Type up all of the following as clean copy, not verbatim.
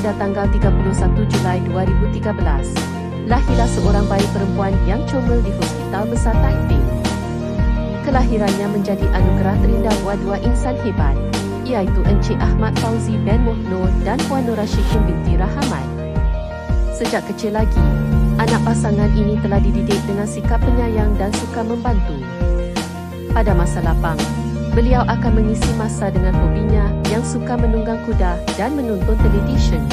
pada tanggal 31 Julai 2013. Lahirlah seorang bayi perempuan yang comel di Hospital Besar Taiping. Kelahirannya menjadi anugerah terindah buat dua insan hebat, iaitu Encik Ahmad Fauzi bin Mohno dan Puan Nur Rashikin binti Rahmat. Sejak kecil lagi, anak pasangan ini telah dididik dengan sikap penyayang dan suka membantu. Pada masa lapang, beliau akan mengisi masa dengan hobinya yang suka menunggang kuda dan menonton televisyen.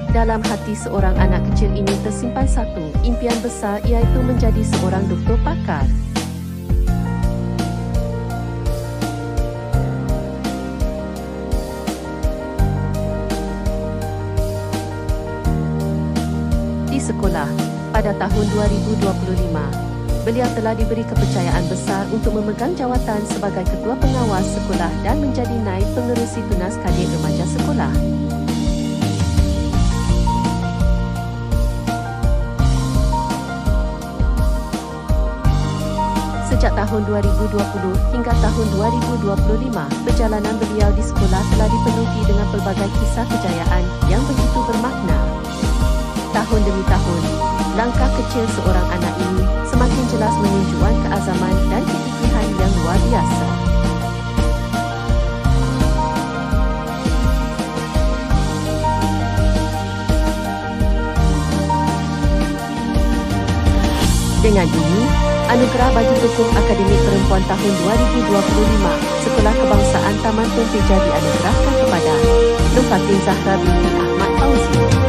Dalam hati seorang anak kecil ini tersimpan satu impian besar, iaitu menjadi seorang doktor pakar. Di sekolah, pada tahun 2025, beliau telah diberi kepercayaan besar untuk memegang jawatan sebagai Ketua Pengawas Sekolah dan menjadi Naib Pengerusi Tunas Kadin Remaja Sekolah. Sejak tahun 2020 hingga tahun 2025, perjalanan beliau di sekolah telah dipenuhi dengan pelbagai kisah kejayaan yang begitu bermakna. Tahun demi tahun, langkah kecil seorang anak ini semakin jelas menunjukkan keazaman dan kegigihan yang luar biasa. Dengan ini, Anugerah bagi Tokoh Akademik Perempuan tahun 2025 Sekolah Kebangsaan Taman Tun Teja dianugerahkan kepada Nur Fatin Zahra binti Ahmad Fauzi.